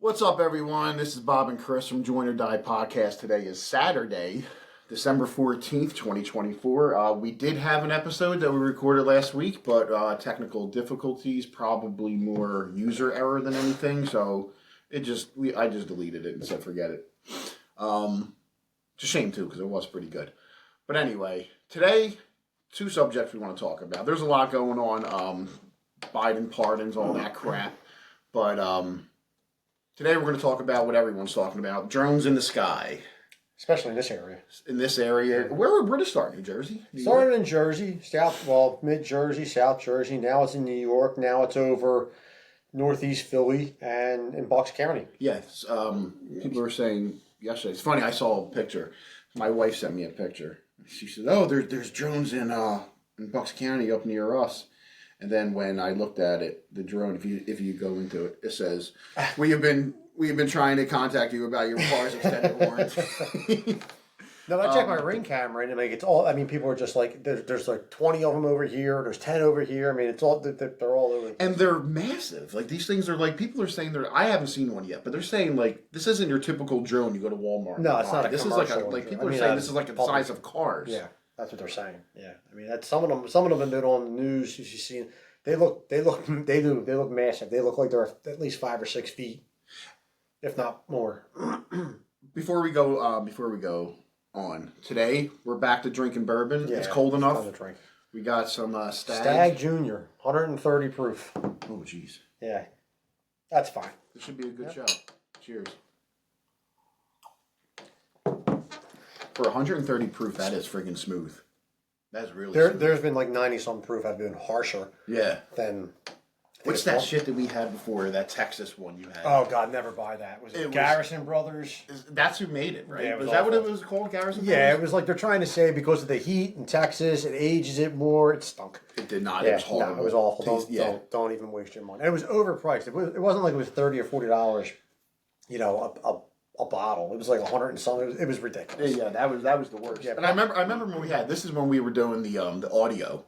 What's up, everyone? This is Bob and Chris from Join or Die Podcast. Today is Saturday, December 14th, 2024. We did have an episode that we recorded last week, but technical difficulties, probably more user error than anything, so I just deleted it and said forget it. It's a shame, too, because it was pretty good. But anyway, today, two subjects we want to talk about. There's a lot going on, Biden pardons, all that crap, but today we're going to talk about what everyone's talking about, drones in the sky. Especially in this area. In this area. Where to start? New Jersey? Started in Jersey, mid-Jersey, South Jersey. Now it's in New York. Now it's over northeast Philly and in Bucks County. Yes. People were saying yesterday. It's funny, I saw a picture. My wife sent me a picture. She said, oh, there's drones in Bucks County up near us. And then when I looked at it, the drone, if you go into it, it says, we have been trying to contact you about your car's extended warranty. No, I checked my Ring camera and it's all. I mean, people are just like there's like 20 of them over here. There's 10 over here. I mean, it's all they're all over. And they're massive. Like these things are like people are saying I haven't seen one yet, but they're saying like this isn't your typical drone you go to Walmart. No, it's not. This is like people are saying this is like the size of cars. Yeah. That's what they're saying. Yeah, I mean, that's some of them have been on the news. You see, they look massive. They look like they're at least 5 or 6 feet, if not more. Before we go on today, we're back to drinking bourbon. Yeah, it's cold enough. Fun to drink. We got some Stag Junior, 130 proof. Oh, jeez. Yeah, that's fine. This should be a good show. Cheers. For 130 proof, that is friggin' smooth. That's really smooth. There's been like 90-some proof have been harsher. Yeah. Than... What's that shit that we had before, that Texas one you had? Oh, God, never buy that. Was it Garrison Brothers? That's who made it, right? Yeah, was that what it was called, Garrison Brothers? Yeah, it was like they're trying to say because of the heat in Texas, it ages it more. It stunk. It did not. Yeah, it was horrible. No, it was awful. Don't even waste your money. And it was overpriced. It wasn't like it was $30 or $40, a bottle. It was like 100 and something. It was ridiculous. Yeah, that was the worst. Yeah, and I remember when this is when we were doing the audio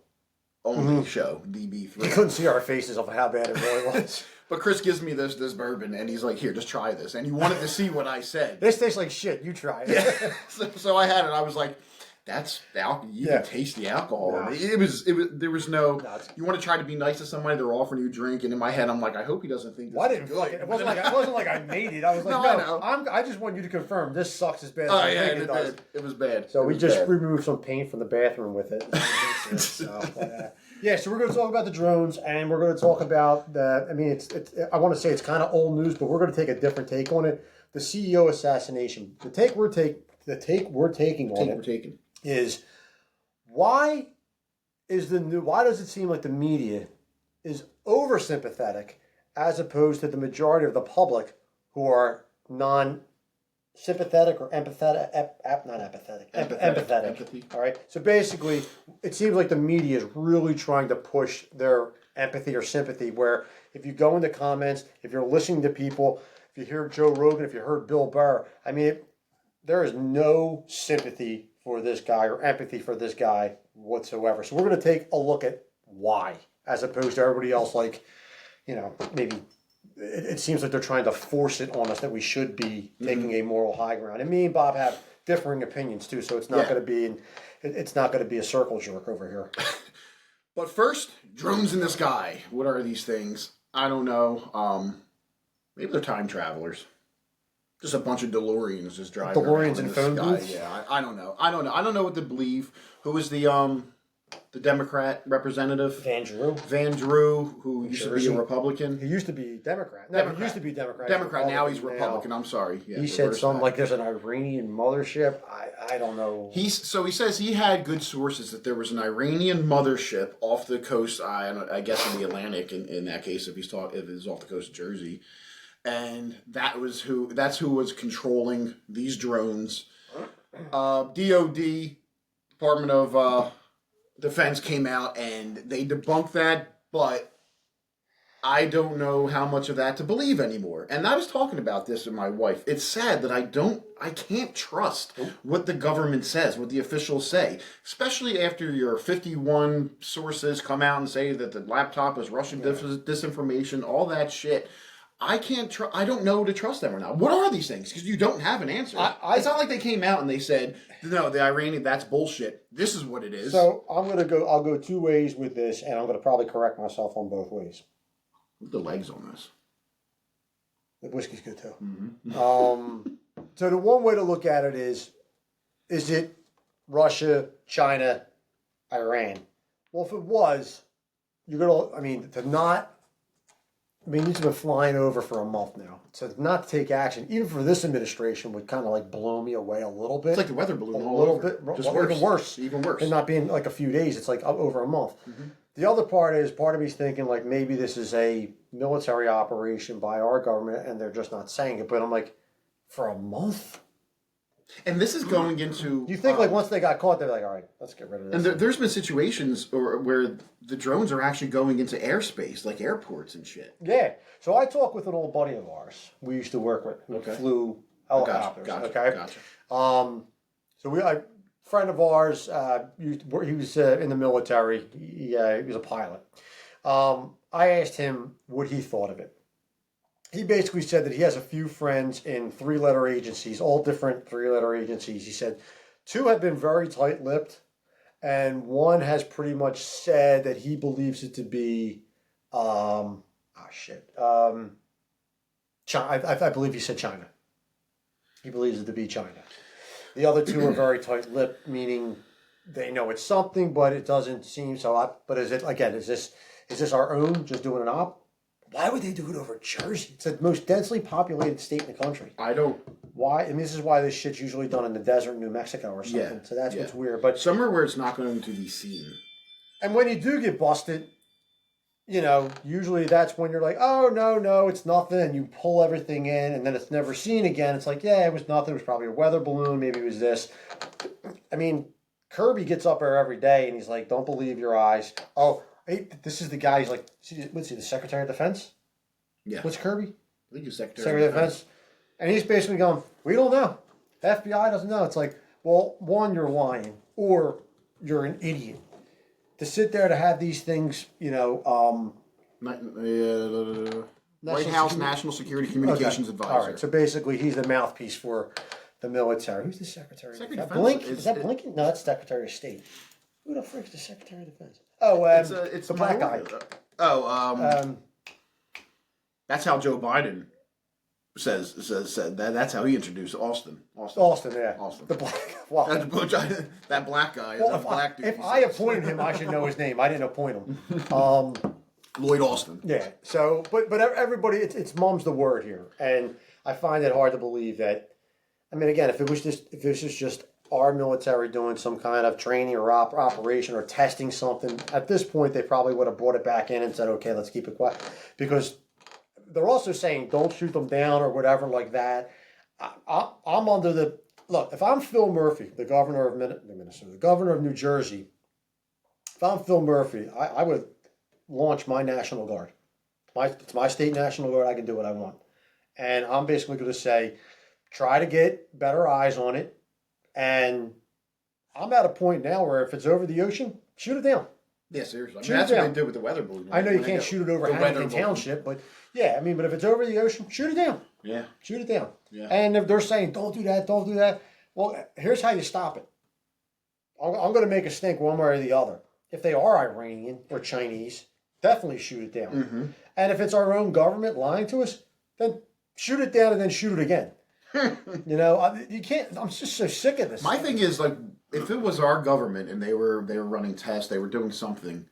only show, DB3. You couldn't see our faces of how bad it really was. But Chris gives me this bourbon and he's like, here, just try this. And he wanted to see what I said. This tastes like shit. You try it. Yeah. So I had it. I was like, that's the alcohol. You can taste the alcohol. No. It was. There was no. You want to try to be nice to somebody. They're offering you a drink, and in my head, I'm like, I hope he doesn't think this is good. It wasn't like I made it. I was like, no, I just want you to confirm this sucks as bad as I think it does. It was bad. So we just removed some paint from the bathroom with it. So we're going to talk about the drones, and we're going to talk about the. I mean, it's. I want to say it's kind of old news, but we're going to take a different take on it. The CEO assassination. The take we're taking on it is. Why does it seem like the media is oversympathetic as opposed to the majority of the public who are non-sympathetic or empathetic? Empathy. All right. So basically, it seems like the media is really trying to push their empathy or sympathy. Where if you go in the comments, if you're listening to people, if you hear Joe Rogan, if you heard Bill Burr, I mean, there is no sympathy for this guy or empathy for this guy whatsoever. So we're going to take a look at why, as opposed to everybody else, like, maybe it seems like they're trying to force it on us that we should be taking a moral high ground. And me and Bob have differing opinions too, so it's not going to be a circle jerk over here. But first, drones in the sky. What are these things? I don't know. Maybe they're time travelers. Just a bunch of DeLoreans just driving DeLoreans and phone booths? Yeah, I don't know. I don't know what to believe. Who was the Democrat representative? Van Drew, who used to be a Republican. He used to be Democrat. No, he used to be Democrat. Now he's Republican. I'm sorry. Yeah, he said something like there's an Iranian mothership. I don't know. He says he had good sources that there was an Iranian mothership off the coast. I guess in the Atlantic. In that case, if it's off the coast of Jersey. And that's who was controlling these drones. DOD, Department of Defense, came out and they debunked that, but I don't know how much of that to believe anymore. And I was talking about this with my wife. It's sad that I can't trust what the government says, what the officials say, especially after your 51 sources come out and say that the laptop is Russian disinformation, all that shit. I can't. I don't know to trust them or not. What are these things? Because you don't have an answer. It's not like they came out and they said, "No, the Iranian. That's bullshit. This is what it is." So I'll go two ways with this, and I'm gonna probably correct myself on both ways. Look at the legs on this. The whiskey's good too. Mm-hmm. So the one way to look at it is it Russia, China, Iran? Well, if it was, you're gonna. I mean, to not. I mean, these have been flying over for a month now. So not to take action, even for this administration, would kind of like blow me away a little bit. It's like the weather balloon. A little bit, just worse. Even worse. Even worse. And not being like a few days. It's like over a month. Mm-hmm. The other part of me's thinking like maybe this is a military operation by our government and they're just not saying it. But I'm like, for a month? And this is going into. You think like once they got caught, they're like, all right, let's get rid of this. And there's been situations where the drones are actually going into airspace, like airports and shit. Yeah. So I talked with an old buddy of ours we used to work with who flew helicopters. Gotcha. So friend of ours, he was in the military. He was a pilot. I asked him what he thought of it. He basically said that he has a few friends in three-letter agencies, all different three-letter agencies. He said 2 have been very tight-lipped, and 1 has pretty much said that he believes it to be, China. I believe he said China. He believes it to be China. The other 2 are very tight-lipped, meaning they know it's something, but it doesn't seem so. But is this our own just doing an op? Why would they do it over Jersey? It's the most densely populated state in the country. I don't. Why? I mean, this is why this shit's usually done in the desert in New Mexico or something. Yeah, So that's what's weird. But somewhere where it's not going to be seen. And when you do get busted, usually that's when you're like, oh, no, it's nothing. And you pull everything in and then it's never seen again. It's like, yeah, it was nothing. It was probably a weather balloon. Maybe it was this. I mean, Kirby gets up there every day and he's like, don't believe your eyes. Oh, hey, this is the guy. He's like, what's he, the Secretary of Defense? Yeah. What's Kirby? I think he's Secretary of Defense. And he's basically going, we don't know. FBI doesn't know. It's like, well, 1, you're lying, or you're an idiot. To sit there to have these things, White House National Security Communications Advisor. All right, so basically he's the mouthpiece for the military. Who's the Secretary? Secretary of Defense? Defense. Is that Blinken? No, that's Secretary of State. Who the frick's the Secretary of Defense? Oh, it's the black guy. That's how Joe Biden said that. That's how he introduced Austin, yeah. Austin. The black. Wow. That black guy. Well, black dude. If I appointed him, I should know his name. I didn't appoint him. Lloyd Austin. Yeah. So, but everybody, it's mum's the word here, and I find it hard to believe that. I mean, again, if this is just our military doing some kind of training or operation or testing something, at this point they probably would have brought it back in and said, okay, let's keep it quiet, because they're also saying don't shoot them down or whatever like that. I'm under the look. If I'm Phil Murphy, the governor of Minnesota, the governor of New Jersey, if I'm Phil Murphy, I would launch my National Guard. It's my state National Guard. I can do what I want, and I'm basically going to say, try to get better eyes on it. And I'm at a point now where if it's over the ocean, shoot it down. Yeah, seriously. That's what they did with the weather balloon. I know you can't shoot it over Huntington Township, but yeah, I mean, but if it's over the ocean, shoot it down. Yeah. Shoot it down. Yeah. And if they're saying, don't do that, well, here's how you stop it. I'm going to make a stink one way or the other. If they are Iranian or Chinese, definitely shoot it down. Mm-hmm. And if it's our own government lying to us, then shoot it down and then shoot it again. You can't. I'm just so sick of this. My thing is, like, if it was our government and they were running tests, they were doing something,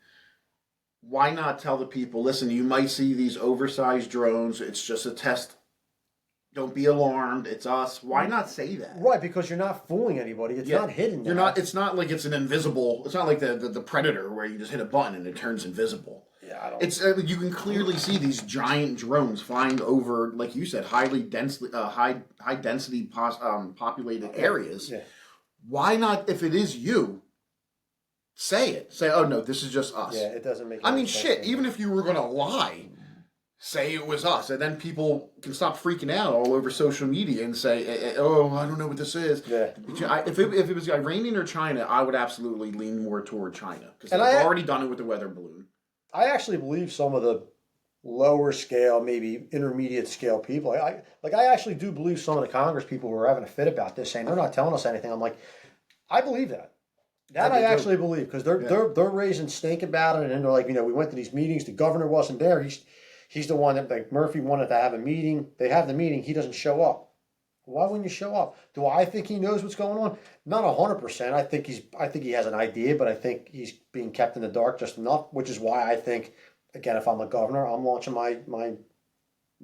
why not tell the people, listen, you might see these oversized drones, it's just a test, don't be alarmed, it's us. Why not say that? Right, because you're not fooling anybody. It's not hidden. You're not. It's not like it's an invisible. It's not like the Predator where you just hit a button and it turns invisible. Yeah, I don't. It's you can clearly see these giant drones flying over, like you said, high density populated areas. Yeah. Why not? If it is you, say it. Say, oh no, this is just us. Yeah, it doesn't make. I mean, shit. Even if you were gonna lie, say it was us, and then people can stop freaking out all over social media and say, "Oh, I don't know what this is." Yeah. If it was Iranian or China, I would absolutely lean more toward China because they've already done it with the weather balloon. I actually believe some of the lower scale, maybe intermediate scale people. I actually do believe some of the Congress people who are having a fit about this, saying they're not telling us anything. I'm like, I believe that. That I actually believe, because they're raising stink about it, and they're like, we went to these meetings. The governor wasn't there. He's the one that, like, Murphy wanted to have a meeting. They have the meeting. He doesn't show up. Why wouldn't you show up? Do I think he knows what's going on? Not 100%. I think he has an idea, but I think he's being kept in the dark just enough. Which is why I think, again, if I'm the governor, I'm launching my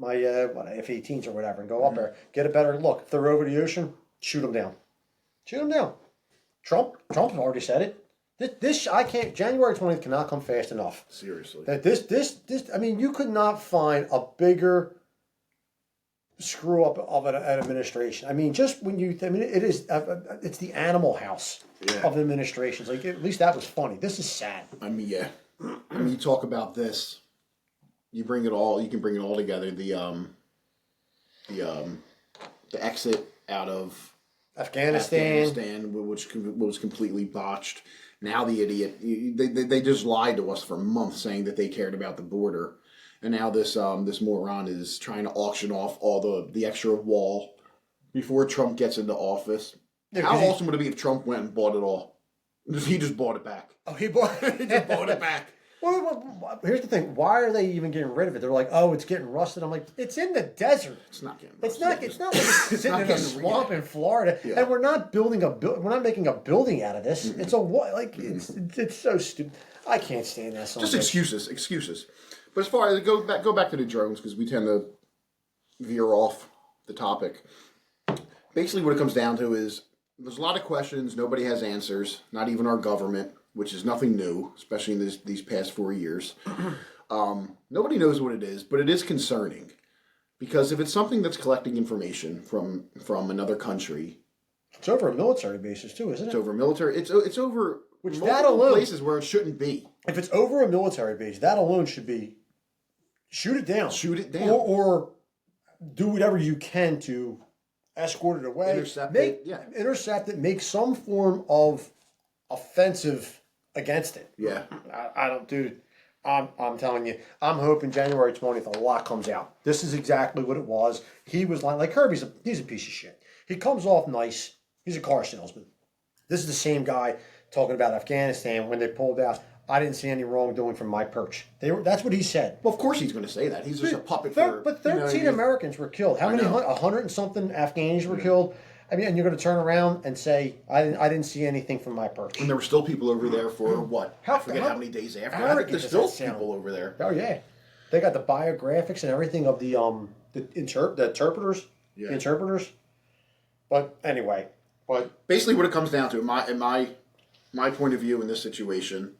F-18s or whatever and go up there, get a better look. If they're over the ocean, shoot them down. Shoot them down. Trump already said it. This I can't. January 20th cannot come fast enough. Seriously. That this. I mean, you could not find a bigger screw up of an administration. I mean, just when you. I mean, it is. It's the Animal House of administrations. Like, at least that was funny. This is sad. I mean, yeah. I mean, you talk about this. You bring it all. You can bring it all together. The exit out of Afghanistan, which was completely botched. Now the idiot, they just lied to us for months, saying that they cared about the border, and now this moron is trying to auction off all the extra wall before Trump gets into office. Yeah, how awesome would it be if Trump went and bought it all? He just bought it back. Oh, he just bought it back. Well, here's the thing. Why are they even getting rid of it? They're like, oh, it's getting rusted. I'm like, it's in the desert. It's not getting rusted. It's not like it's sitting in a swamp in Florida. Yeah. And we're not building we're not making a building out of this. Mm-hmm. It's a what? Like, it's so stupid. I can't stand that. Just excuses. But as far as go back to the drones, because we tend to veer off the topic. Basically, what it comes down to is there's a lot of questions. Nobody has answers. Not even our government, which is nothing new, especially in these past 4 years. Nobody knows what it is, but it is concerning. Because if it's something that's collecting information from another country... It's over a military basis, too, isn't it? It's over military... It's over multiple places where it shouldn't be. If it's over a military base, that alone should be... Shoot it down. Shoot it down. Or do whatever you can to escort it away. Intercept it. Make some form of offensive against it. Yeah. I don't, dude. I'm telling you, I'm hoping January 20th a lot comes out. This is exactly what it was. He was like Kirby's he's a piece of shit. He comes off nice. He's a car salesman. This is the same guy talking about Afghanistan when they pulled out. I didn't see any wrongdoing from my perch. That's what he said. Well, of course he's going to say that. He's just a puppet for... But 13 Americans were killed. How many? 100 and something Afghans were killed. I mean, and you're going to turn around and say, I didn't see anything from my perch. And there were still people over there for what? I forget how many days after. I think there's still people over there. Oh, yeah. They got the biographics and everything of the interpreters. Yeah. The interpreters. But anyway. Basically what it comes down to, in my point of view in this situation,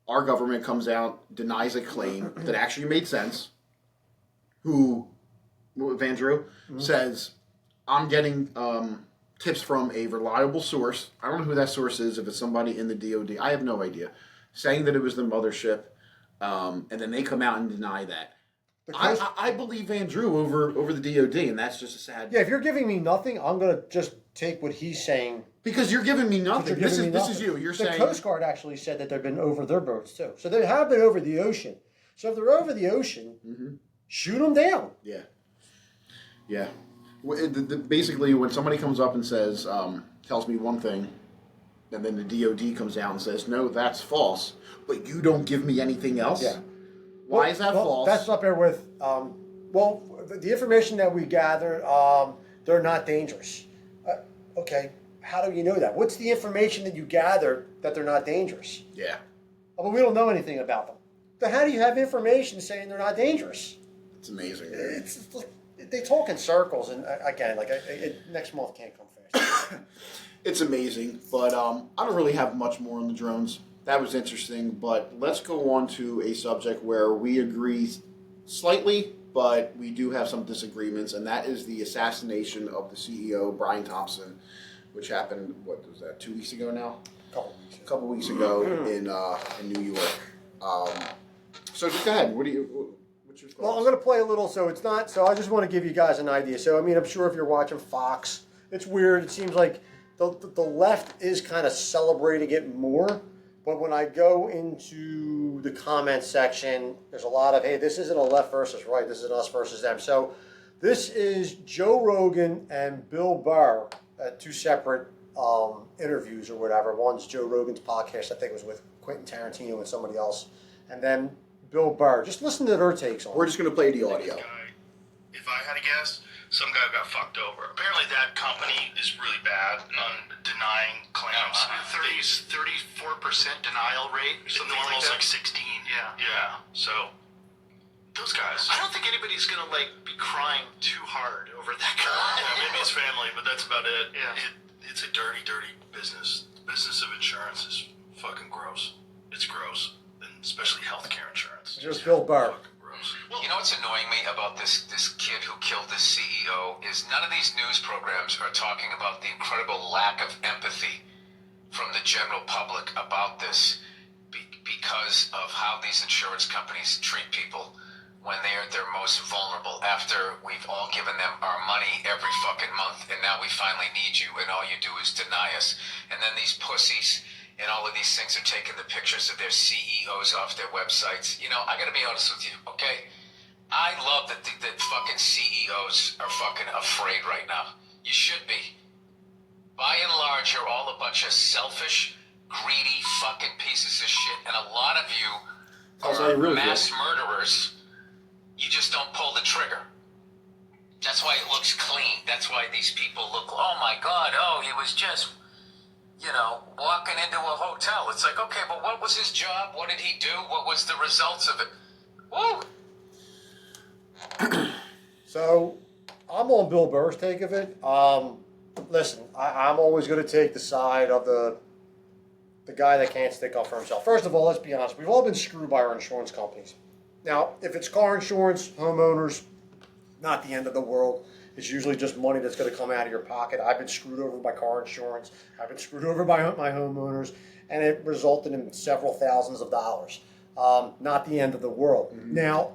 our government comes out, denies a claim that actually made sense. Vandrew says... I'm getting tips from a reliable source. I don't know who that source is, if it's somebody in the DOD. I have no idea. Saying that it was the mothership, and then they come out and deny that. I believe Andrew over the DOD, and that's just a sad... Yeah, if you're giving me nothing, I'm going to just take what he's saying. Because you're giving me nothing. This is you. You're saying... The Coast Guard actually said that they've been over their boats, too. So they have been over the ocean. So if they're over the ocean, shoot them down. Yeah. Yeah. Basically, when somebody comes up and says, tells me one thing, and then the DOD comes out and says, no, that's false, but you don't give me anything else? Yeah. Why is that false? That's up there with, the information that we gathered, they're not dangerous. Okay, how do you know that? What's the information that you gathered that they're not dangerous? Yeah. But we don't know anything about them. So how do you have information saying they're not dangerous? It's amazing. It's like... They talk in circles, and again, next month can't come fast. It's amazing, but I don't really have much more on the drones. That was interesting, but let's go on to a subject where we agree slightly, but we do have some disagreements, and that is the assassination of the CEO, Brian Thompson, which happened, 2 weeks ago now? A couple weeks ago in New York. So just go ahead. Well, I'm going to play a little, so I just want to give you guys an idea. So, I mean, I'm sure if you're watching Fox, it's weird. It seems like the left is kind of celebrating it more. But when I go into the comment section, there's a lot of, hey, this isn't a left versus right. This is us versus them. So this is Joe Rogan and Bill Burr at two separate interviews or whatever. One's Joe Rogan's podcast, I think it was with Quentin Tarantino and somebody else. And then Bill Burr. Just listen to their takes on it. We're just going to play the audio. If I had to guess, some guy got fucked over. Apparently that company is really bad on denying claims. 34% denial rate. Something normal's like 16. Yeah. So those guys. I don't think anybody's gonna be crying too hard over that guy. Yeah, maybe his family, but that's about it. Yeah. It's a dirty, dirty business. The business of insurance is fucking gross. It's gross, and especially healthcare insurance. Just Bill Burr. You know what's annoying me about this kid who killed this CEO is none of these news programs are talking about the incredible lack of empathy from the general public about this because of how these insurance companies treat people when they are their most vulnerable after we've all given them our money every fucking month and now we finally need you and all you do is deny us. And then these pussies and all of these things are taking the pictures of their CEOs off their websites. You know, I gotta be honest with you, okay? I love that the fucking CEOs are fucking afraid right now. You should be. By and large, you're all a bunch of selfish, greedy fucking pieces of shit. And a lot of you are mass murderers. You just don't pull the trigger. That's why it looks clean. That's why these people look, oh my God, oh, he was just... walking into a hotel. It's like, okay, but what was his job? What did he do? What was the results of it? Woo! So, I'm on Bill Burr's take of it. Listen, I'm always going to take the side of the guy that can't stick up for himself. First of all, let's be honest. We've all been screwed by our insurance companies. Now, if it's car insurance, homeowners, not the end of the world. It's usually just money that's going to come out of your pocket. I've been screwed over by car insurance. I've been screwed over by my homeowners, and it resulted in several thousands of dollars. Not the end of the world. Mm-hmm. Now,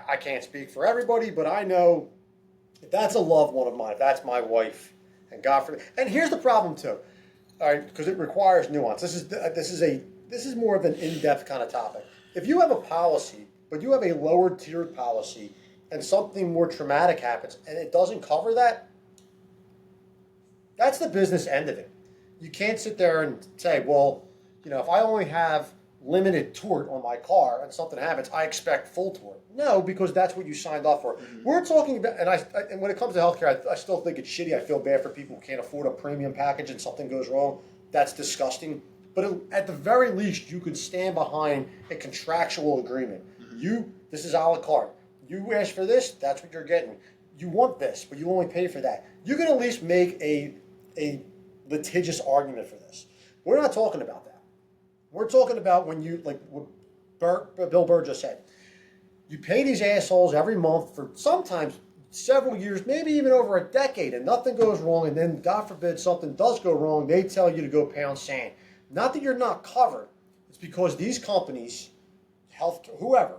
I can't speak for everybody, but I know if that's a loved one of mine, if that's my wife, and God forbid. And here's the problem too, all right, because it requires nuance. This is more of an in-depth kind of topic. If you have a policy, but you have a lower tiered policy, and something more traumatic happens, and it doesn't cover that, that's the business end of it. You can't sit there and say, well, if I only have limited tort on my car and something happens, I expect full tort. No, because that's what you signed up for. Mm-hmm. We're talking about, and when it comes to healthcare, I still think it's shitty. I feel bad for people who can't afford a premium package and something goes wrong. That's disgusting. But at the very least, you could stand behind a contractual agreement. Mm-hmm. This is a la carte. You ask for this, that's what you're getting. You want this, but you only pay for that. You can at least make a litigious argument for this. We're not talking about that. We're talking about when you, like what Bill Burr just said, you pay these assholes every month for sometimes several years, maybe even over a decade, and nothing goes wrong, and then, God forbid, something does go wrong, they tell you to go pound sand. Not that you're not covered. It's because these companies, whoever,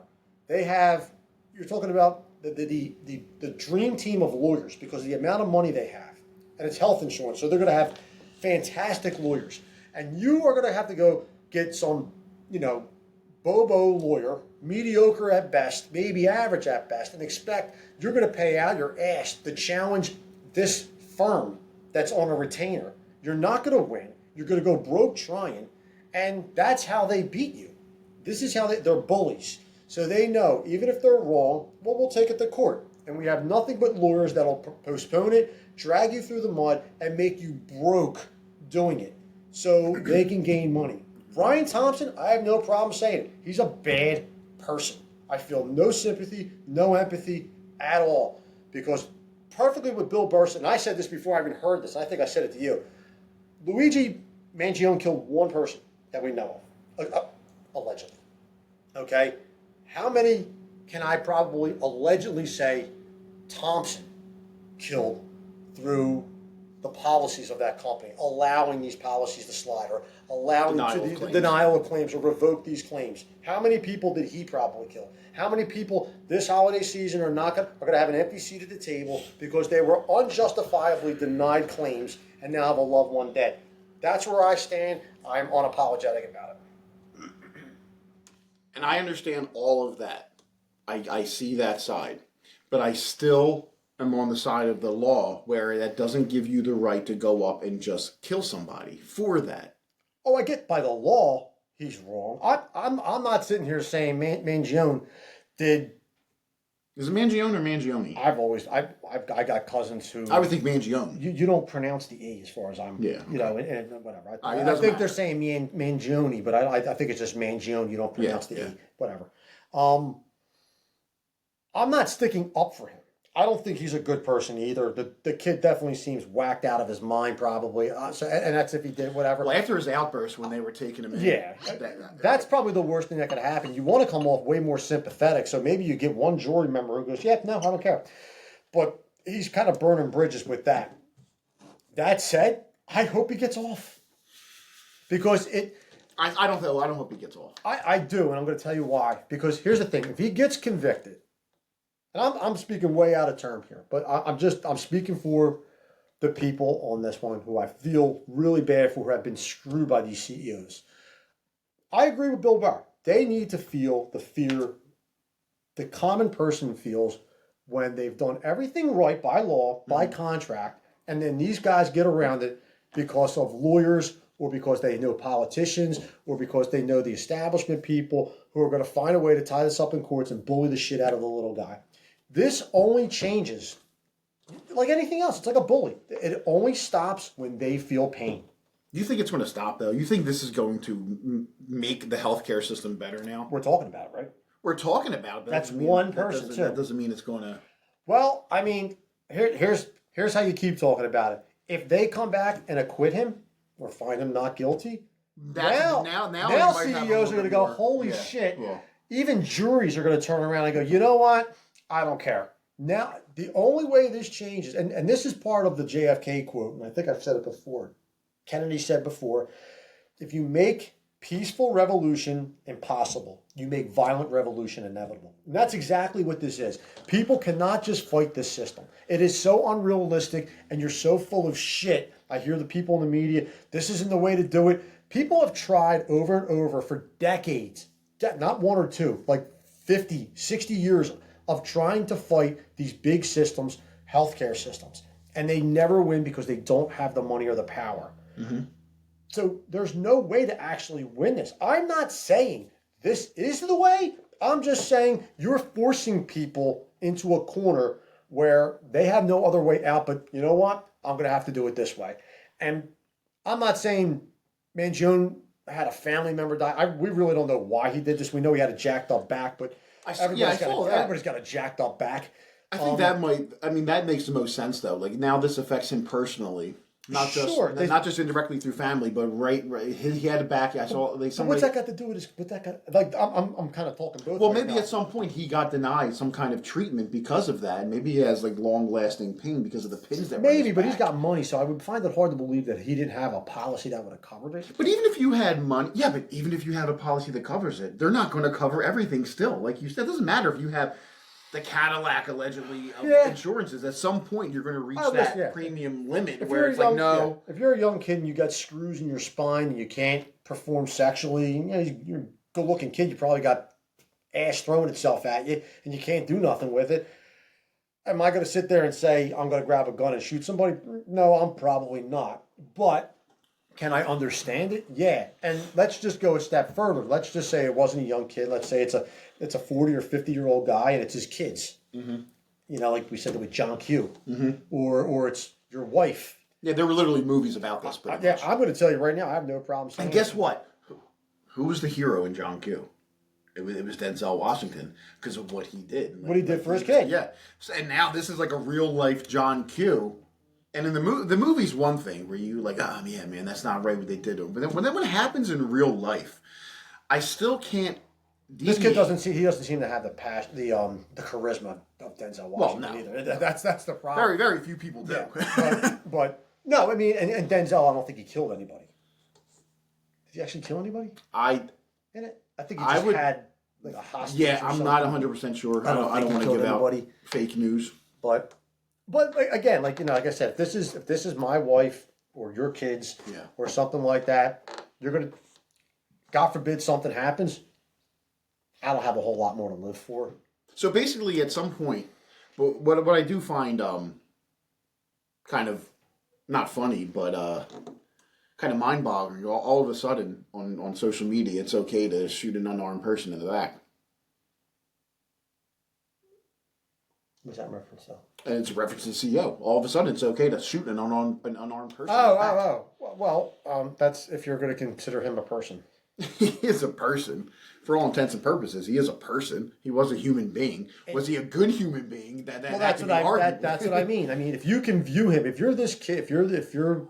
they have... You're talking about the dream team of lawyers because of the amount of money they have. And it's health insurance, so they're going to have fantastic lawyers. And you are going to have to go get some, bobo lawyer, mediocre at best, maybe average at best, and expect you're going to pay out your ass to challenge this firm that's on a retainer. You're not going to win. You're going to go broke trying. And that's how they beat you. This is how they're bullies. So they know, even if they're wrong, well, we'll take it to court. And we have nothing but lawyers that'll postpone it, drag you through the mud, and make you broke doing it so they can gain money. Brian Thompson, I have no problem saying it. He's a bad person. I feel no sympathy, no empathy at all. Because perfectly with Bill Burr, and I said this before I even heard this, I think I said it to you, Luigi Mangione killed one person that we know of, allegedly. Okay? How many can I probably allegedly say Thompson killed through the policies of that company, allowing these policies to slide or allowing the denial of claims or revoke these claims? How many people did he probably kill? How many people this holiday season are going to have an empty seat at the table because they were unjustifiably denied claims and now have a loved one dead? That's where I stand. I'm unapologetic about it. And I understand all of that. I see that side. But I still am on the side of the law where that doesn't give you the right to go up and just kill somebody for that. Oh, I get by the law he's wrong. I'm not sitting here saying Mangione did. Is it Mangione or Mangione? I got cousins who. I would think Mangione. You don't pronounce the E as far as I'm. Yeah. You know, and whatever. I It doesn't think matter. they're saying Mangione, but I think it's just Mangione. You don't pronounce the Yeah. E. Whatever. I'm not sticking up for him. I don't think he's a good person either. The kid definitely seems whacked out of his mind, probably. And that's if he did whatever. Well, after his outburst when they were taking him in. Yeah, that's probably the worst thing that could happen. You want to come off way more sympathetic, so maybe you get one jury member who goes, "Yeah, no, I don't care." But he's kind of burning bridges with that. That said, I hope he gets off because I don't know. I don't hope he gets off. I do, and I'm going to tell you why. Because here's the thing: if he gets convicted, and I'm speaking way out of term here, but I'm speaking for the people on this one who I feel really bad for, who have been screwed by these CEOs. I agree with Bill Barr. They need to feel the fear the common person feels when they've done everything right by law, by contract, and then these guys get around it because of lawyers or because they know politicians or because they know the establishment people who are going to find a way to tie this up in courts and bully the shit out of the little guy. This only changes like anything else. It's like a bully. It only stops when they feel pain. Do you think it's going to stop, though? You think this is going to make the healthcure system better now? We're talking about it, right? We're talking about it. But That's that doesn't one mean- person, too. That doesn't mean it's going to... Well, I mean, here's how you keep talking about it. If they come back and acquit him or find him not guilty, now CEOs are going to go, holy shit. Yeah. Even juries are going to turn around and go, you know what? I don't care. Now, the only way this changes, and this is part of the JFK quote, and I think I've said it before. Kennedy said before, if you make peaceful revolution impossible, you make violent revolution inevitable. And that's exactly what this is. People cannot just fight this system. It is so unrealistic, and you're so full of shit. I hear the people in the media, this isn't the way to do it. People have tried over and over for decades, not one or two, like 50, 60 years of trying to fight these big systems, healthcare systems. And they never win because they don't have the money or the power. Mm-hmm. So there's no way to actually win this. I'm not saying this is the way. I'm just saying you're forcing people into a corner where they have no other way out. But you know what? I'm going to have to do it this way. And I'm not saying Mangione had a family member die. We really don't know why he did this. We know he had a jacked up back, but everybody's got a jacked up back. I think that makes the most sense, though. Like, now this affects him personally. Not just indirectly through family, but right. He had a back. I saw like somebody. What's that got to do with this? What that got? Like, I'm kind of talking both. Well, ways maybe now. at some point he got denied some kind of treatment because of that. Maybe he has like long-lasting pain because of the pins that. Maybe, but he's got money, so I would find it hard to believe that he didn't have a policy that would have covered it. But even if you had money, but even if you have a policy that covers it, they're not going to cover everything. Still, like you said, it doesn't matter if you have the Cadillac allegedly of insurances. At some point, you're going to reach that premium limit where it's like, no. If you're a young kid and you got screws in your spine and you can't perform sexually, you're a good-looking kid, you probably got ass throwing itself at you and you can't do nothing with it. Am I going to sit there and say, I'm going to grab a gun and shoot somebody? No, I'm probably not. But can I understand it? Yeah. And let's just go a step further. Let's just say it wasn't a young kid. Let's say it's a 40 or 50-year-old guy and it's his kids. Mm-hmm. You know, like we said with John Q. Mm-hmm. Or it's your wife. Yeah, there were literally movies about this. I'm going to tell you right now, I have no problem saying. And guess what? Who was the hero in John Q? It was Denzel Washington because of what he did. What he did for his kid. Yeah. And now this is like a real-life John Q. And in the movie's one thing where you like, yeah, man, that's not right what they did to him. But then when it happens in real life, I still can't. This kid doesn't seem to have the passion, the charisma of Denzel Washington either. That's the problem. Very, very few people do. Yeah, but no, I mean, and Denzel, I don't think he killed anybody. Did he actually kill anybody? I think he just had like a hostage. Yeah, I'm not 100% sure. I don't want to give out fake news. But again, like I said, if this is my wife or your kids Yeah. or something like that, you're going to, God forbid something happens, I don't have a whole lot more to live for. So basically, at some point, but what I do find kind of not funny, but kind of mind-boggling. All of a sudden, on social media, it's okay to shoot an unarmed person in the back, What's that reference though? and it's a reference to the CEO. All of a sudden, it's okay to shoot an unarmed person. in the back. Well, that's if you're going to consider him a person. He is a person. For all intents and purposes, he is a person. He was a human being. Was he a good human being? That's what I mean. I mean, if you can view him, if you're this kid, if you're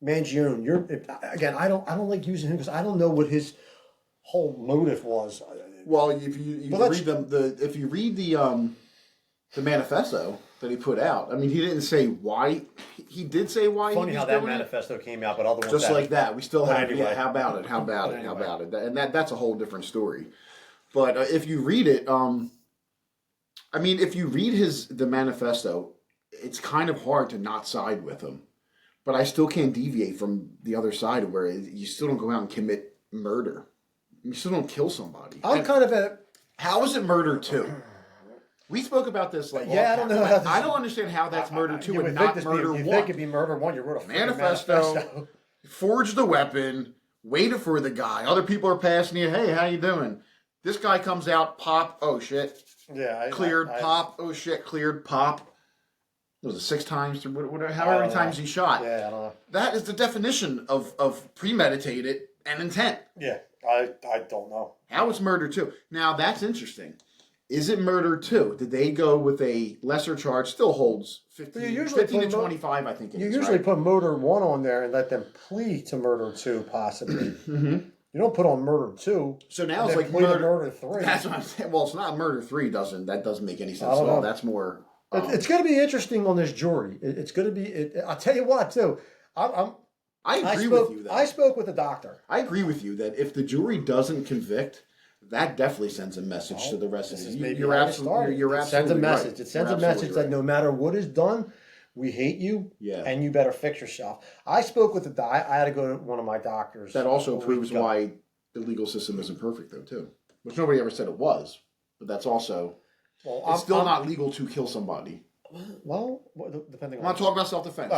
Mangione, again, I don't like using him because I don't know what his whole motive was. Well, if you read the manifesto that he put out, I mean, he didn't say why. He did say why. Funny he was how that doing manifesto came out, but other ones just like that. We still have. Anyway. Yeah, how about it? How about it? How about it? And that's a whole different story. But if you read it, I mean, if you read the manifesto, it's kind of hard to not side with him. But I still can't deviate from the other side where you still don't go out and commit murder. You still don't kill somebody. How is it murder too? We spoke about this I don't know. I don't understand how that's murder two and not murder one. You think it'd be murder one? You wrote a manifesto. Forged the weapon. Waited for the guy. Other people are passing you. Hey, how you doing? This guy comes out. Pop. Oh shit. Yeah. Cleared. Pop. Oh shit. Cleared. Pop. Was it 6 times? Whatever. However many times he shot. Yeah, I don't know. That is the definition of premeditated and intent. Yeah, I don't know. How is murder two? Now that's interesting. Is it murder two? Did they go with a lesser charge? Still holds 15 to 25, I think it is. You usually put murder one on there and let them plead to murder two, possibly. You don't put on murder two. So now it's like murder three. That's what I'm saying. Well, it's not murder three. That doesn't make any sense at all. That's more. It's going to be interesting on this jury. It's going to be. I'll tell you what, too. I agree with you. I spoke with the doctor. I agree with you that if the jury doesn't convict, that definitely sends a message to the rest of you. You're absolutely It sends a message. Right. It sends a message that no matter what is done, we hate you, and you better fix yourself. I spoke with the doctor. I had to go to one of my doctors. That also proves why the legal system isn't perfect, though, too. Which nobody ever said it was, but that's also. Well, it's still not legal to kill somebody. Well, depending on. I'm not talking about self-defense.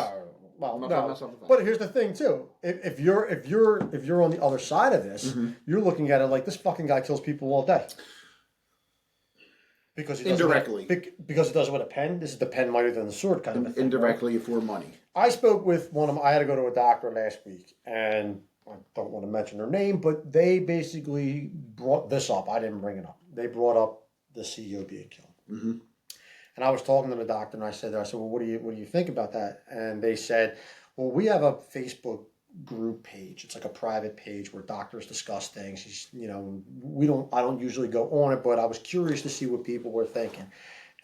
But here's the thing too. If you're on the other side of this, you're looking at it like this fucking guy kills people all day. Because he does indirectly. Because he does it with a pen. This is the pen mightier than the sword kind of thing. Indirectly for money. I spoke with one of them. I had to go to a doctor last week, and I don't want to mention their name, but they basically brought this up. I didn't bring it up. They brought up the CEO being killed. Mm-hmm. And I was talking to the doctor, and I said, well, what do you think about that? And they said, well, we have a Facebook group page. It's like a private page where doctors discuss things. I don't usually go on it, but I was curious to see what people were thinking.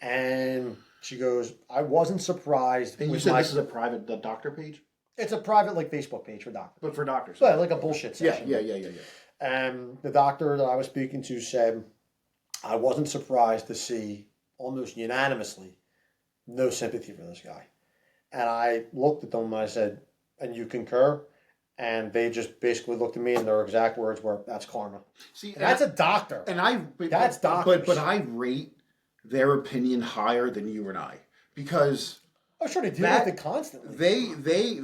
And she goes, I wasn't surprised. And you said this is a private doctor page? It's a private Facebook page for doctors. But for doctors. Yeah, like a bullshit session. Yeah. And the doctor that I was speaking to said, I wasn't surprised to see almost unanimously no sympathy for this guy. And I looked at them and I said, and you concur? And they just basically looked at me and their exact words were, that's karma. See, that's a doctor. That's doctors. But I rate their opinion higher than you and I. Because I'm sure they deal with it constantly.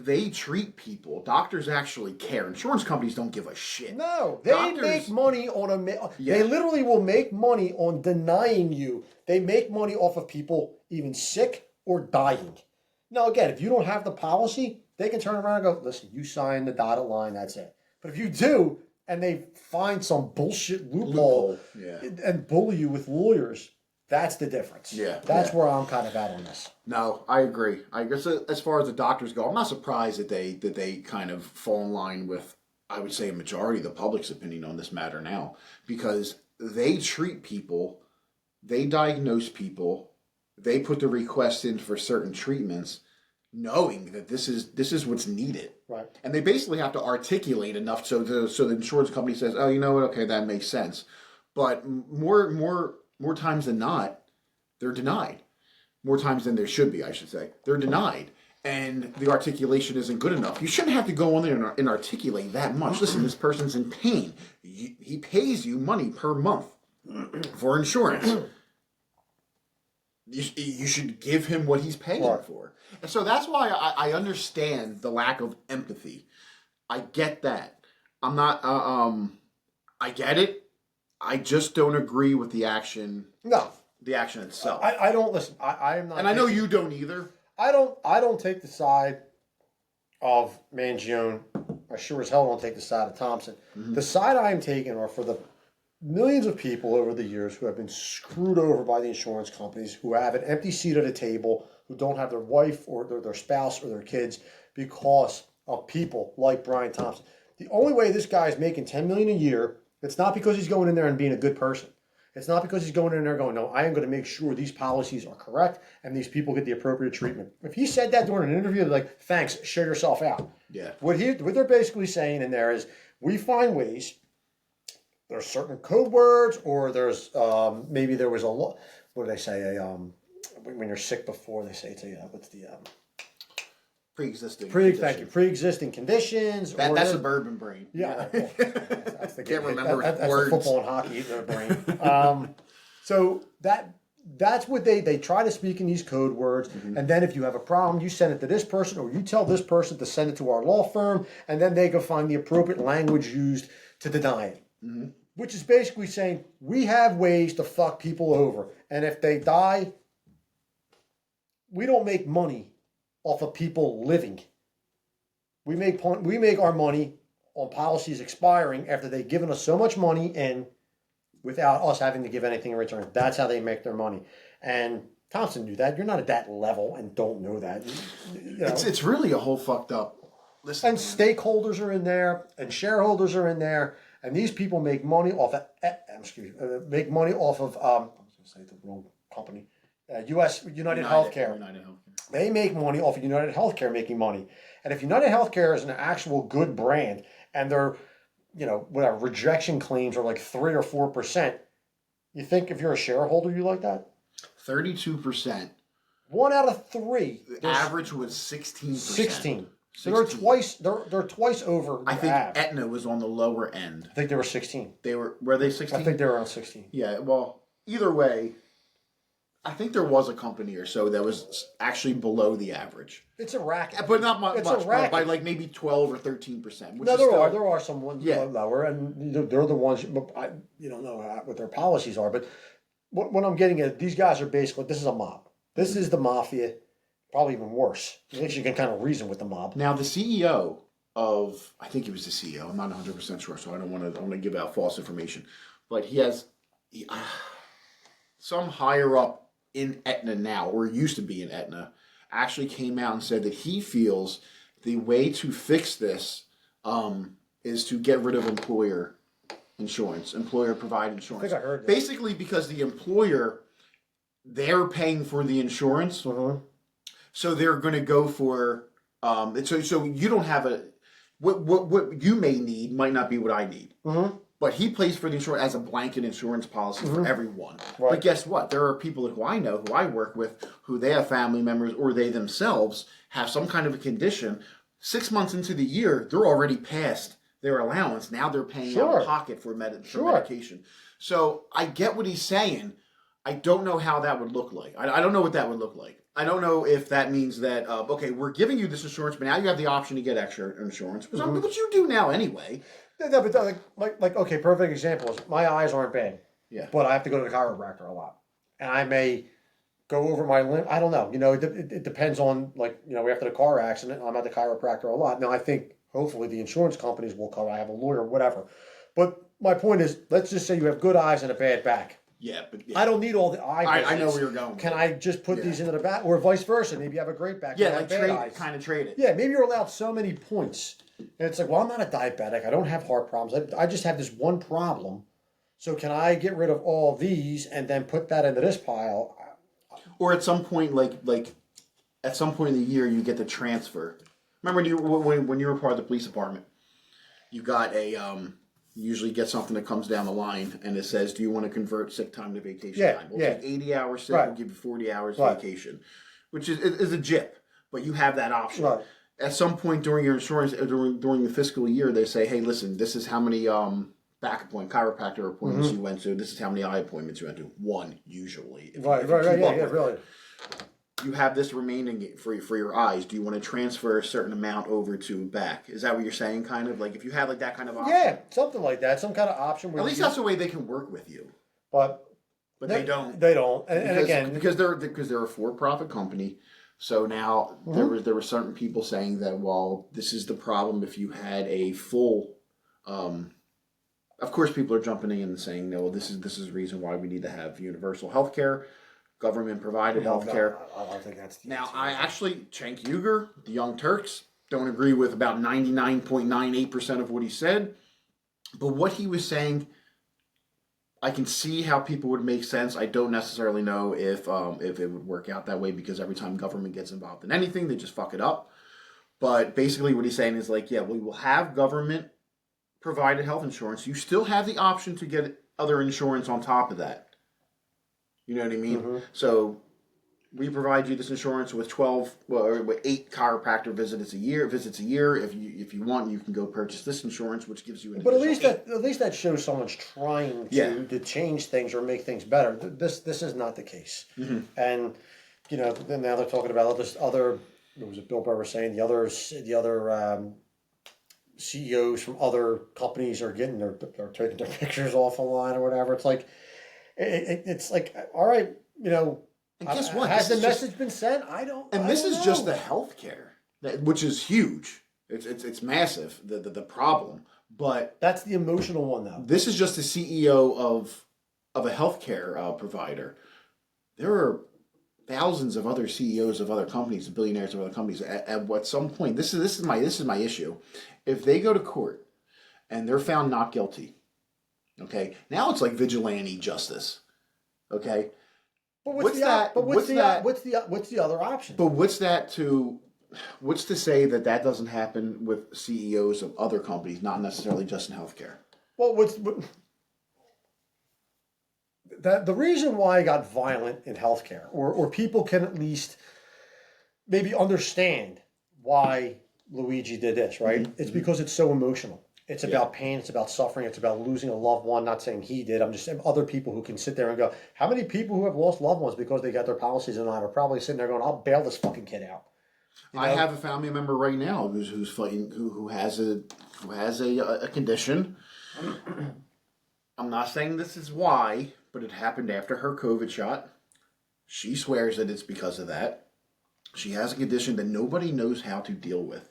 They treat people. Doctors actually care. Insurance companies don't give a shit. No, they make money on They literally will make money on denying you. They make money off of people even sick or dying. Now, again, if you don't have the policy, they can turn around and go, listen, you signed the dotted line, that's it. But if you do, and they find some bullshit loophole. And bully you with lawyers, that's the difference. That's where I'm kind of at on this. No, I agree. I guess as far as the doctors go, I'm not surprised that they kind of fall in line with, I would say, a majority of the public's opinion on this matter now, because they treat people, they diagnose people, they put the request in for certain treatments, knowing that this is what's needed. Right. And they basically have to articulate enough so the insurance company says, oh, you know what? Okay, that makes sense. But more times than not, they're denied. More times than there should be, I should say. They're denied. and the articulation isn't good enough, you shouldn't have to go on there and articulate that much. Listen, this person's in pain. He pays you money per month for insurance. You should give him what he's paying for. And so that's why I understand the lack of empathy. I get that. I'm not, I get it. I just don't agree with the action. No. The action itself. I don't listen. I am not. And I know you don't either. I don't take the side of Mangione. I sure as hell don't take the side of Thompson. Mm-hmm. The side I am taking are for the millions of people over the years who have been screwed over by the insurance companies, who have an empty seat at a table, who don't have their wife or their spouse or their kids because of people like Brian Thompson. The only way this guy is making $10 million a year, it's not because he's going in there and being a good person. It's not because he's going in there going, no, I am going to make sure these policies are correct and these people get the appropriate treatment. If he said that during an interview, they're like, thanks, show yourself out. Yeah. What they're basically saying in there is, we find ways. There's certain code words, or there's maybe there was what did they say? When you're sick before, they say it's what's the pre-existing. Thank you. Pre-existing conditions. That's suburban brain. Yeah. Well, that's the Can't remember that's words. the football and hockey their brain. So that's what they try to speak in these code words. Mm-hmm. And then if you have a problem, you send it to this person, or you tell this person to send it to our law firm, and then they go find the appropriate language used to deny it. Mm-hmm. Which is basically saying, we have ways to fuck people over. And if they die, we don't make money off of people living. We make our money on policies expiring after they've given us so much money in without us having to give anything in return. That's how they make their money. And Thompson knew that. You're not at that level and don't know that. You know. It's really a whole fucked up. Listen, and stakeholders are in there, and shareholders are in there, and these people make money off of. I was going to say the wrong company. United Healthcare. They make money off of United Healthcare making money. And if United Healthcare is an actual good brand and their, whatever, rejection claims are like 3 or 4%, you think if you're a shareholder, you like that? 32%. 1 out of 3. The average was 16%. 16. So they're twice over. I think Aetna was on the lower end. I think they were 16. Were they 16? I think they were on 16. Yeah. Well, either way, I think there was a company or so that was actually below the average. It's a racket, but not much. It's a racket. By like maybe 12 or 13%. No, there are some ones lower, and they're the ones. But you don't know what their policies are. But what I'm getting at, these guys are basically, this is a mob. This is the mafia. Probably even worse. At least you can kind of reason with the mob. Now, the CEO of, I think he was the CEO. I'm not 100% sure, so I don't want to give out false information. But he has some higher up in Aetna now, or used to be in Aetna, actually came out and said that he feels the way to fix this is to get rid of employer provide insurance. I think I heard that. Basically, because the employer, they're paying for the insurance. Mm-hmm. So they're going to go for so you don't have what you may need might not be what I need. Mm-hmm. But he pays for the insurance as a blanket insurance policy for everyone. Right. But guess what? There are people who I know, who I work with, who they have family members or they themselves have some kind of a condition. 6 months into the year, they're already past their allowance. Now they're paying out of pocket for medication. So I get what he's saying. I don't know how that would look like. I don't know what that would look like. I don't know if that means that, okay, we're giving you this insurance, but now you have the option to get extra insurance, which what you do now anyway. No, but like okay, perfect example is my eyes aren't bad. Yeah. But I have to go to the chiropractor a lot. And I may go over my limb. I don't know. It depends on, after the car accident, I'm at the chiropractor a lot. Now, I think hopefully the insurance companies will cover. I have a lawyer, whatever. But my point is, let's just say you have good eyes and a bad back. Yeah, but I don't need all the eye visits. I know where you're going. Can I just put these into the back, or vice versa? Maybe you have a great back. Yeah, kind of trade it. Yeah, maybe you're allowed so many points. And it's like, well, I'm not a diabetic. I don't have heart problems. I just have this one problem. So can I get rid of all these and then put that into this pile? Or at some point, at some point in the year, you get the transfer. Remember when you were part of the police department, you got you usually get something that comes down the line and it says, do you want to convert sick time to vacation time? We'll take 80 hours sick, we'll give you 40 hours vacation, which is a JIP. but you have that option. Right. At some point during your insurance, during the fiscal year, they say, hey, listen, this is how many chiropractor appointments you went to. This is how many eye appointments you went to. One, usually. If Right, you right, keep right, up yeah, with really. it. You have this remaining for your eyes. Do you want to transfer a certain amount over to back? Is that what you're saying, kind of? Like, if you had, like, that kind of option? Yeah, something like that. Some kind of option. Where At least that's the way they can work with you. But they don't. They don't. And again, because they're a for-profit company. So now there were certain people saying that, well, this is the problem if you had a full. Of course, people are jumping in and saying, no, well, this is the reason why we need to have universal health care, government provided health care. I don't think that's the Now, answer. I actually, Cenk Uygur, the Young Turks, don't agree with about 99.98% of what he said. But what he was saying, I can see how people would make sense. I don't necessarily know if it would work out that way, because every time government gets involved in anything, they just fuck it up. But basically what he's saying is like, yeah, we will have government provided health insurance. You still have the option to get other insurance on top of that. You know what I mean? So we provide you this insurance with 8 chiropractor visits a year. If you want, you can go purchase this insurance, which gives you an. But at least that shows someone's trying to change things or make things better. This is not the case. And then now they're talking about all this other. What was it Bill Burr was saying? The other CEOs from other companies are taking their pictures off online or whatever. It's like it's like, all right, And guess what? Has the message been sent? I don't. And this is just the healthcare, which is huge. It's massive. The problem, but that's the emotional one though. This is just the CEO of a healthcare provider. There are thousands of other CEOs of other companies, billionaires of other companies. At some point, this is my issue. If they go to court and they're found not guilty, okay, now it's like vigilante justice, okay. But what's the other option? But what's to say that doesn't happen with CEOs of other companies, not necessarily just in healthcare? Well, the reason why it got violent in healthcare, or people can at least maybe understand why Luigi did this, right? It's because it's so emotional. It's about pain. It's about suffering. It's about losing a loved one. Not saying he did. I'm just saying other people who can sit there and go, how many people who have lost loved ones because they got their policies in line are probably sitting there going, I'll bail this fucking kid out. I have a family member right now who's fighting, who has a condition. I'm not saying this is why, but it happened after her COVID shot. She swears that it's because of that. She has a condition that nobody knows how to deal with.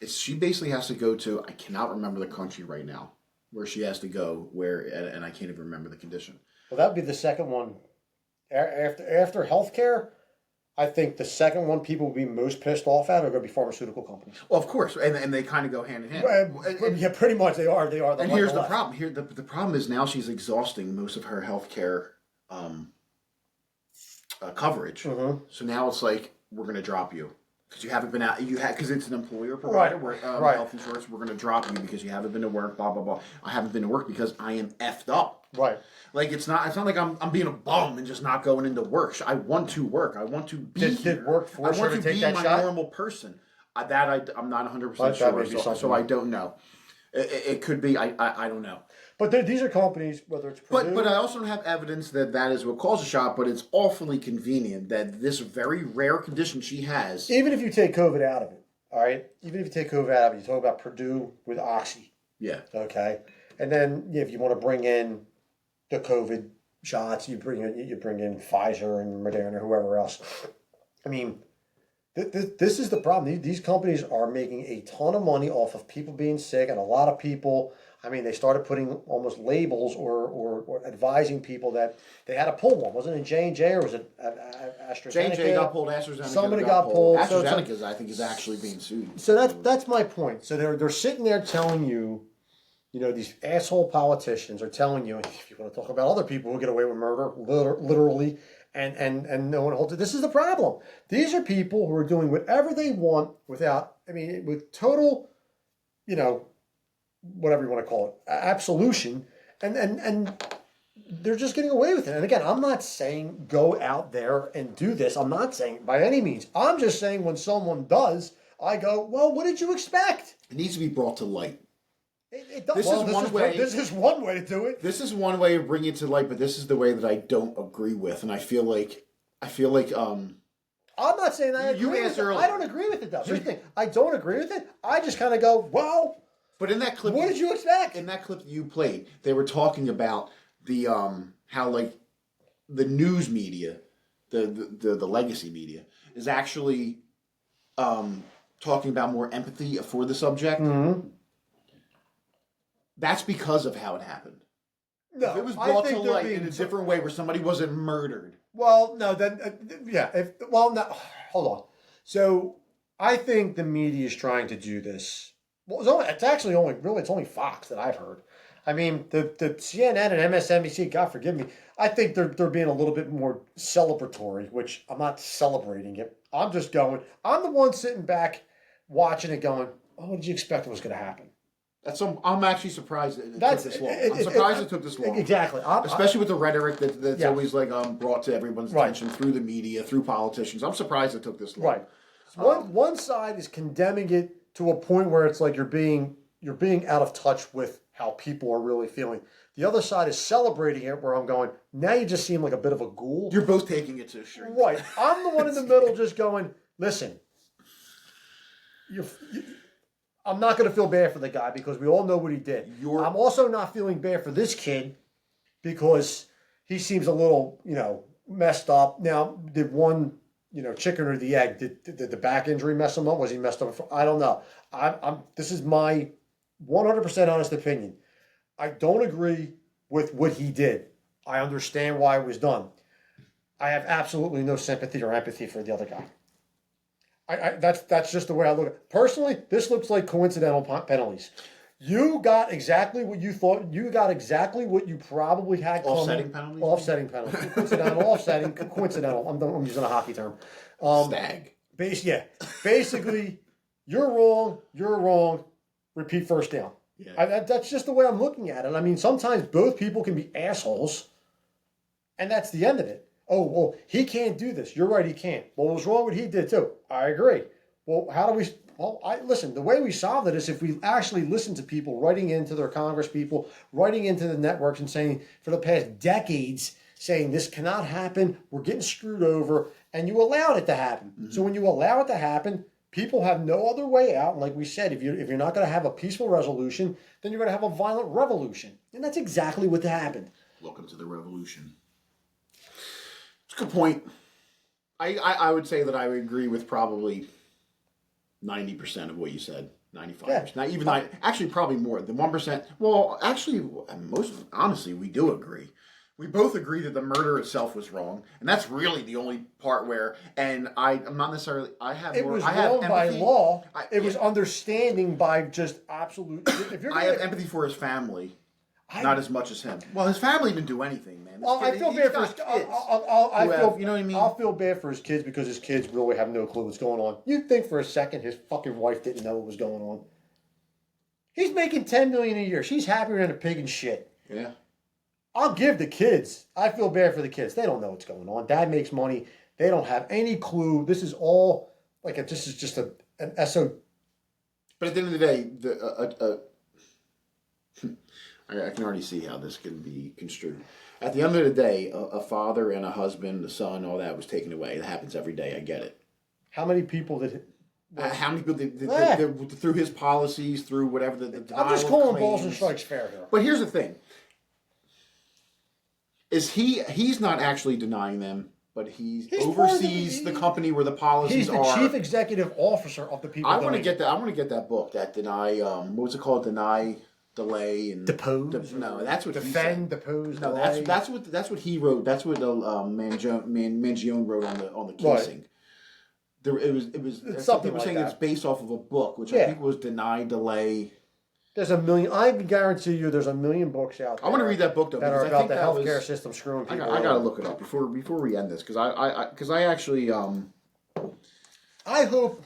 She basically has to go to, I cannot remember the country right now, where she has to go, and I can't even remember the condition. Well, that would be the second one. After healthcare, I think the second one people will be most pissed off at are going to be pharmaceutical companies. Well, of course, and they kind of go hand in hand. Yeah, pretty much they are. They are. And here's the problem. The problem is now she's exhausting most of her healthcare coverage. So now it's like, we're going to drop you because you haven't been out. Because it's an employer provider health insurance. We're going to drop you because you haven't been to work. Blah blah blah. I haven't been to work because I am effed up. Right. Like it's not like I'm being a bum and just not going into work. I want to work. I want to be here. Did work force I want her to to take be that my shot? normal person. I'm not 100% sure. So I don't know. It could be. I don't know. But these are companies, whether it's Purdue, but I also don't have evidence that is what caused the shot. But it's awfully convenient that this very rare condition she has. Even if you take COVID out of it, all right. Even if you take COVID out of it, you talk about Purdue with Oxy. Yeah. Okay. And then if you want to bring in the COVID shots, you bring in Pfizer and Moderna, whoever else. I mean, this is the problem. These companies are making a ton of money off of people being sick, and a lot of people. I mean, they started putting almost labels or advising people that they had to pull one. Wasn't it J&J or was it AstraZeneca? J&J got pulled. AstraZeneca Somebody got pulled. AstraZeneca, I think, is actually being sued. So that's my point. So they're sitting there telling you, these asshole politicians are telling you, if you want to talk about other people who get away with murder, literally, and no one holds it. This is the problem. These are people who are doing whatever they want with total, whatever you want to call it, absolution, and they're just getting away with it. And again, I'm not saying go out there and do this. I'm not saying by any means. I'm just saying when someone does, I go, well, what did you expect? It needs to be brought to light. This is one way to do it. This is one way of bringing it to light, but this is the way that I don't agree with, and I feel like I'm not saying that you asked earlier. I don't agree with it though. Here's the thing. I don't agree with it. I just kind of go, well, but in that clip, what did you expect? In that clip that you played, they were talking about the how like the news media, the legacy media is actually talking about more empathy for the subject. Mm-hmm. That's because of how it happened. No, if it was brought to light in a different way where somebody wasn't murdered. Well, no, then no, hold on. So I think the media is trying to do this. Well, it's only Fox that I've heard. I mean, the CNN and MSNBC, God forgive me, I think they're being a little bit more celebratory, which I'm not celebrating it. I'm just going, I'm the one sitting back watching it going, oh, what did you expect was going to happen? I'm actually surprised it took this long. I'm surprised it took this long. Exactly. Especially with the rhetoric that's always like brought to everyone's attention through the media, through politicians. I'm surprised it took this long. Right. One side is condemning it to a point where it's like you're being out of touch with how people are really feeling. The other side is celebrating it, where I'm going, now you just seem like a bit of a ghoul. You're both taking it to extreme. Right. I'm the one in the middle just going, listen, I'm not going to feel bad for the guy because we all know what he did. I'm also not feeling bad for this kid because he seems a little, messed up. Now, did one, chicken or the egg? Did the back injury mess him up? Was he messed up? I don't know. This is my 100% honest opinion. I don't agree with what he did. I understand why it was done. I have absolutely no sympathy or empathy for the other guy. That's just the way I look at it. Personally, this looks like coincidental penalties. You got exactly what you thought. You got exactly what you probably had coming. Offsetting penalties? Offsetting penalties. Coincidental. I'm using a hockey term. Stag. Basically, you're wrong. Repeat first down. Yeah. That's just the way I'm looking at it. I mean, sometimes both people can be assholes, and that's the end of it. Oh, well, he can't do this. You're right, he can't. Well, what was wrong with what he did, too? I agree. Well, listen, the way we solved it is if we actually listen to people writing into their Congress people, writing into the networks and saying, for the past decades, saying this cannot happen, we're getting screwed over, and you allowed it to happen. Mm-hmm. So when you allow it to happen, people have no other way out. And like we said, if you're not going to have a peaceful resolution, then you're going to have a violent revolution. And that's exactly what happened. Welcome to the revolution. It's a good point. I would say that I would agree with probably 90% of what you said. 95%. Yeah. Not even actually probably more than 1%. Well, actually, honestly, we do agree. We both agree that the murder itself was wrong, and that's really the only part where. And I'm not necessarily. It was wrong by law. It was understanding by just absolute. I have empathy for his family, not as much as him. Well, his family didn't do anything, man. I feel bad for his kids. You know what I mean? I'll feel bad for his kids because his kids really have no clue what's going on. You'd think for a second his fucking wife didn't know what was going on. He's making $10 million a year. She's happier than a pig in shit. Yeah. I'll give the kids. I feel bad for the kids. They don't know what's going on. Dad makes money. They don't have any clue. This is all this is just an SO. But at the end of the day, I can already see how this can be construed. At the end of the day, a father and a husband, a son, all that was taken away. It happens every day. I get it. How many people did? How many people did through his policies, through whatever the I'm just calling balls and strikes fair here. But here's the thing. He's not actually denying them, but he oversees the company where the policies are. He's the chief executive officer of the people. I want to get that book that deny. What was it called? Deny, delay, and depose. No, that's what defend, depose. No, delay. that's what he wrote. That's what Mangione wrote on the casing. Right. It was something like saying that. It's based off of a book, which I think was deny, delay. There's a million. I guarantee you, there's a million books out there. I want to read that book though that are about the healthcare system screwing people. I gotta look it up before we end this because I actually I hope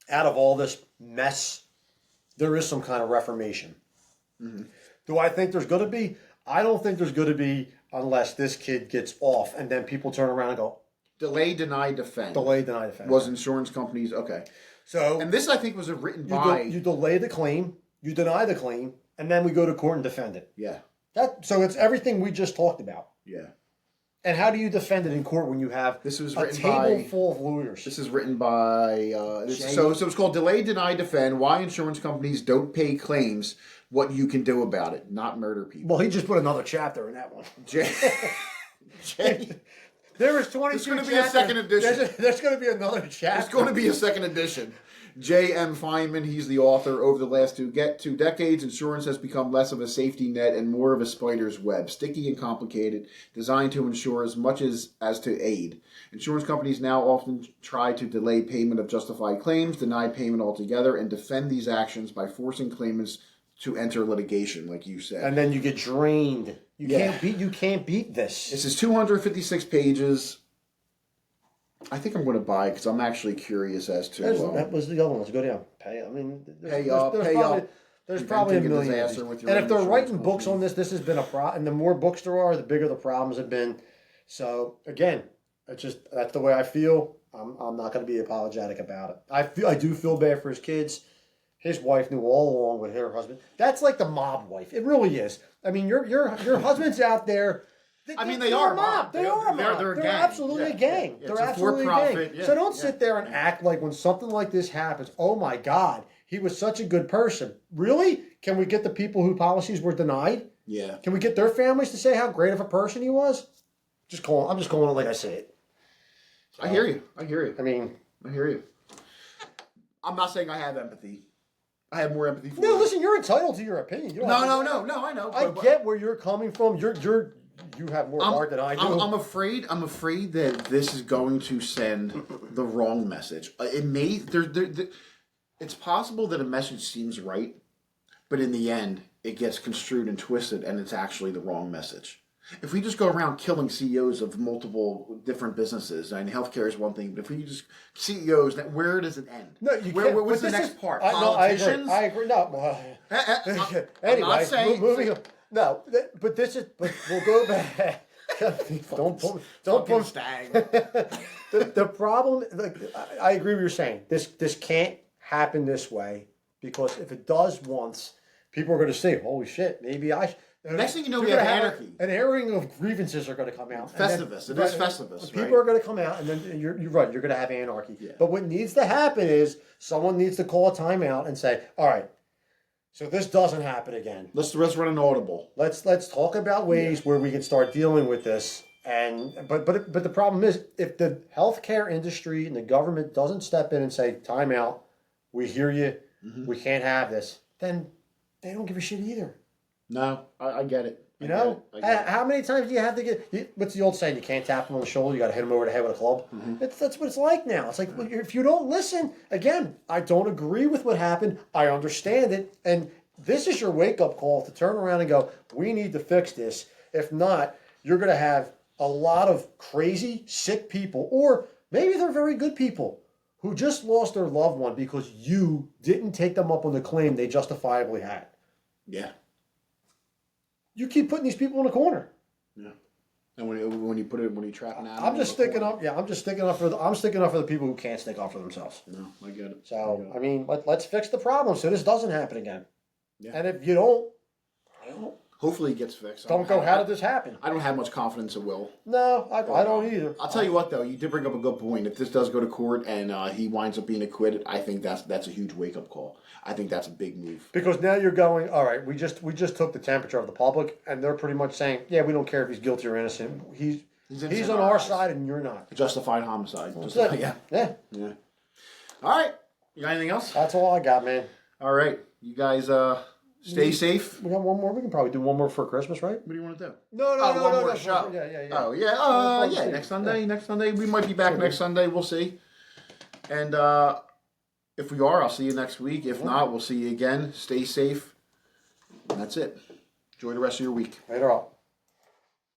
out of all this mess there is some kind of reformation. Mm-hmm. Do I think there's going to be? I don't think there's going to be unless this kid gets off, and then people turn around and go, delay, deny, defend. delay, deny, defend. Was insurance companies okay? So, and this I think was written by you delay the claim, you deny the claim, and then we go to court and defend it. yeah. So it's everything we just talked about. Yeah. And how do you defend it in court when you have This was a written table by full of lawyers? This is written by so it's called Delay, Deny, Defend: Why Insurance Companies Don't Pay Claims, What You Can Do About It, Not Murder People. Well, he just put another chapter in that one. Jay, There is 22 There's going to be chapters. a second edition. There's going to be another chapter. There's going to be a second edition. J.M. Feynman, he's the author. Over the last two decades, insurance has become less of a safety net and more of a spider's web, sticky and complicated, designed to insure as much as to aid. Insurance companies now often try to delay payment of justified claims, deny payment altogether, and defend these actions by forcing claimants to enter litigation, like you said. And then you get drained. You Yeah. can't beat this. This is 256 pages. I think I'm going to buy it because I'm actually curious as to... That was the other one. Let's go down. Pay. I mean, Pay up, pay up. There's probably a Preventing a million. disaster with your And if they're insurance writing books on this has been a problem. And the more books there are, the bigger the problems have been. So again, that's the way I feel. I'm not going to be apologetic about it. I do feel bad for his kids. His wife knew all along with her husband. That's like the mob wife. It really is. I mean, your husband's out there. They They're are a mob. They are a mob. They're a They're gang. absolutely a gang. Yeah. They're It's a absolutely a for-profit, gang. yeah, So don't yeah. sit there and act like when something like this happens, oh my God, he was such a good person. Really? Can we get the people whose policies were denied? Yeah. Can we get their families to say how great of a person he was? I'm just calling it like I say it. So, I hear you. I mean, hear you. I'm not saying I have empathy. I have more empathy for no, you. listen, you're entitled to your opinion. You don't have to- No, I know. I but- get where you're coming from. You have more heart than I do. I'm afraid that this is going to send the wrong message. It may it's possible that a message seems right, but in the end, it gets construed and twisted, and it's actually the wrong message. If we just go around killing CEOs of multiple different businesses, and healthcare is one thing, but if we just CEOs, where does it end? No, you can't. What's but the this next is- part? I Politicians? agree. No. I'm Anyway, not saying. moving on. No, but we'll go back. don't Fucking stag. The problem, I agree with you saying. This can't happen this way because if it does once, people are going to say, "Holy shit, maybe I." Next thing you know, You're we have gonna anarchy. An airing of grievances are going to come out. Festivus. It is Festivus. People right? are going to come out, and then you're right. You're going to have anarchy. Yeah. But what needs to happen is someone needs to call a timeout and say, "All right, so this doesn't happen again. Let's run an audible. Let's talk about ways where we can start dealing with this." And but the problem is if the healthcare industry and the government doesn't step in and say, "Time out, we hear you, we can't have this," then they don't give a shit either. No, I get it. You know, I get it. how many times do you have to get? What's the old saying? You can't tap them on the shoulder. You got to hit them over the head with a club. That's what it's like now. It's like if you don't listen, again, I don't agree with what happened. I understand it, and this is your wake up call to turn around and go, we need to fix this. If not, you're going to have a lot of crazy, sick people, or maybe they're very good people who just lost their loved one because you didn't take them up on the claim they justifiably had. Yeah. You keep putting these people in a corner. Yeah. And when you trap an animal, I'm just sticking up. Yeah, I'm sticking up for the people who can't stick up for themselves. No, I get it. So I mean, let's fix the problem so this doesn't happen again. Yeah. And if you don't, Hopefully it gets fixed. don't go. How did this happen? I don't have much confidence it will. No, I don't either. I'll tell you what, though, you did bring up a good point. If this does go to court and he winds up being acquitted, I think that's a huge wake up call. I think that's a big move. Because now you're going. All right, we just took the temperature of the public, and they're pretty much saying, yeah, we don't care if he's guilty or innocent. He's innocent on in our our eyes. side, and you're not. Justified homicide. That's it. Yeah. All right. You got anything else? That's all I got, man. All right. You guys stay safe. We got one more. We can probably do one more for Christmas, right? What do you want to do? No, one more show. Yeah. Oh, yeah. Yeah. Next Sunday. Next Sunday. We might be back next Sunday. We'll see. And if we are, I'll see you next week. If not, we'll see you again. Stay safe. And that's it. Enjoy the rest of your week. Later on.